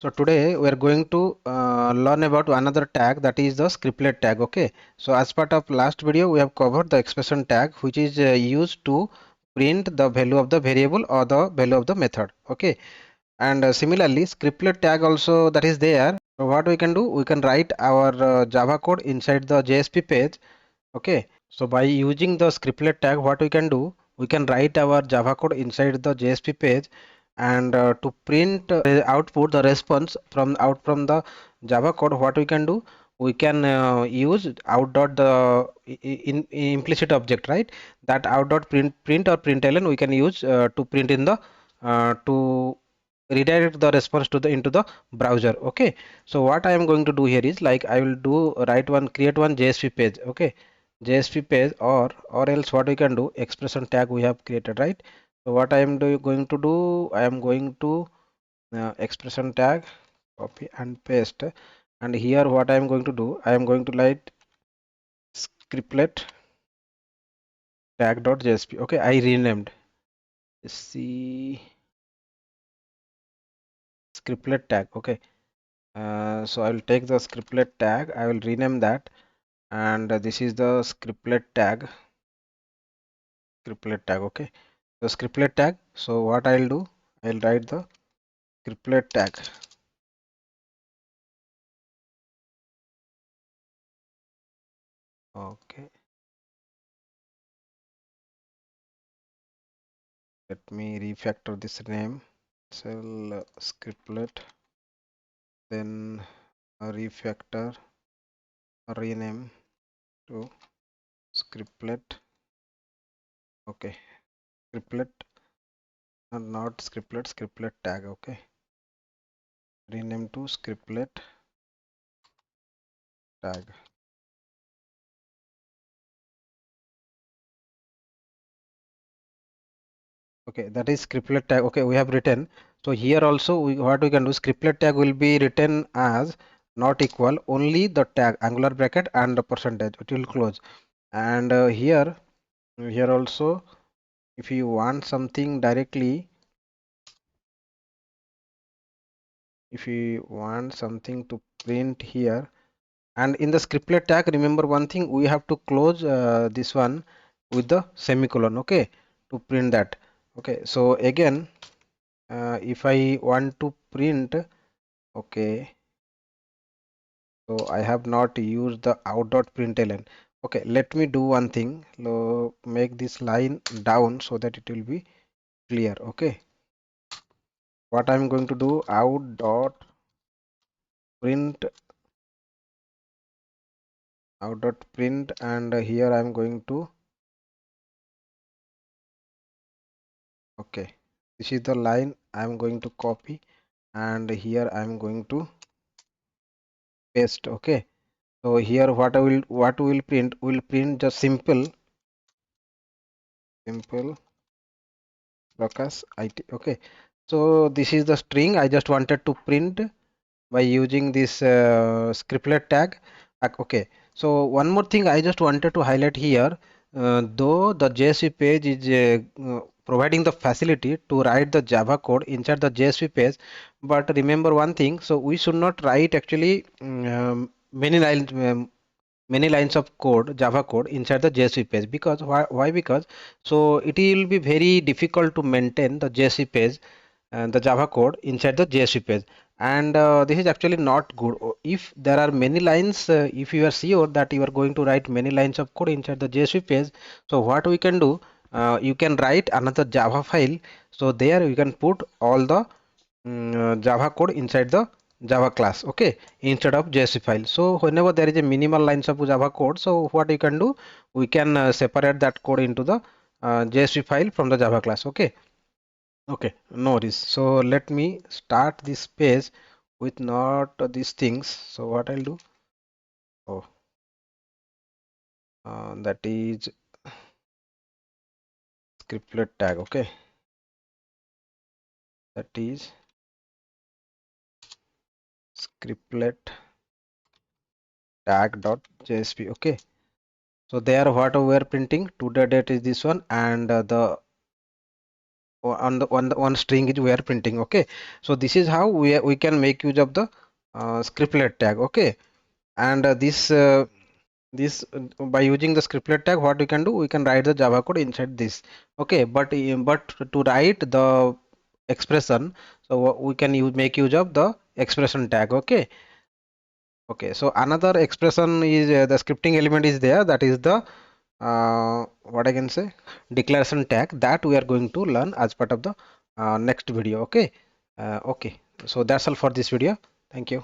So today we are going to learn about another tag, that is the scriptlet tag. Okay. So as part of last video we have covered the expression tag, which is used to print the value of the variable or the value of the method. Okay. And similarly scriptlet tag also that is there. So what we can do, we can write our Java code inside the JSP page. Okay. So by using the scriptlet tag, what we can do, we can write our Java code inside the JSP page, and to print output the response from the Java code, what we can do, we can use out dot the implicit object, right? That out dot print or println we can use to print in the to redirect the response to the into the browser. Okay. So what I am going to do here is, like, I will do create one JSP page. Okay. JSP page, or else what we can do, expression tag we have created, right? So what I am going to do, I am going to expression tag, copy and paste, and here what I am going to do, I am going to write scriptlet tag.jsp. Okay, I renamed, see, scriptlet tag. Okay, so I will take the scriptlet tag, I will rename that, and this is the scriptlet tag. Okay, the scriptlet tag. So what I'll do, I'll write the scriptlet tag. Okay, let me refactor this name, cell scriptlet, then refactor, rename to scriptlet. Okay, scriptlet, not scriptlet, scriptlet tag. Okay, rename to scriptlet tag. Okay, that is scriptlet tag. Okay, we have written. So here also what we can do, scriptlet tag will be written as not equal, only the tag, angular bracket and the percentage, it will close. And here also, if you want something directly, if you want something to print here, and in the scriptlet tag, remember one thing, we have to close this one with the semicolon. Okay, to print that. Okay, so again, if I want to print, okay, so I have not used the out.println. Okay, let me do one thing, make this line down so that it will be clear. Okay, what I'm going to do, out.print, and here I'm going to, okay, this is the line I'm going to copy, and here I'm going to paste. Okay, so here what we will print just simple locus it. Okay, so this is the string I just wanted to print by using this scriptlet tag. Okay, so one more thing I just wanted to highlight here, though the JSP page is providing the facility to write the Java code inside the JSP page, but remember one thing, so we should not write actually many lines of code, Java code inside the JSP page. Because why? Because so it will be very difficult to maintain the JSP page and the Java code inside the JSP page, and this is actually not good. If there are many lines, if you are sure that you are going to write many lines of code inside the JSP page, so what we can do, you can write another Java file, so there you can put all the Java code inside the Java class. Okay, instead of JSP file. So whenever there is a minimal lines of Java code, so what you can do, we can separate that code into the JSP file from the Java class. Okay. Okay, no worries. So let me start this page with not these things. So what I'll do, oh, that is scriptlet tag. Okay, that is scriptlet tag.jsp. Okay, so there what we are printing today date is this one, and the one string is we are printing. Okay, so this is how we can make use of the scriptlet tag. Okay, and by using the scriptlet tag, what we can do, we can write the Java code inside this. Okay, but to write the expression, so we can make use of the expression tag. Okay. Okay, so another expression is the scripting element is there, that is the what I can say, declaration tag, that we are going to learn as part of the next video. Okay. Okay, so that's all for this video. Thank you.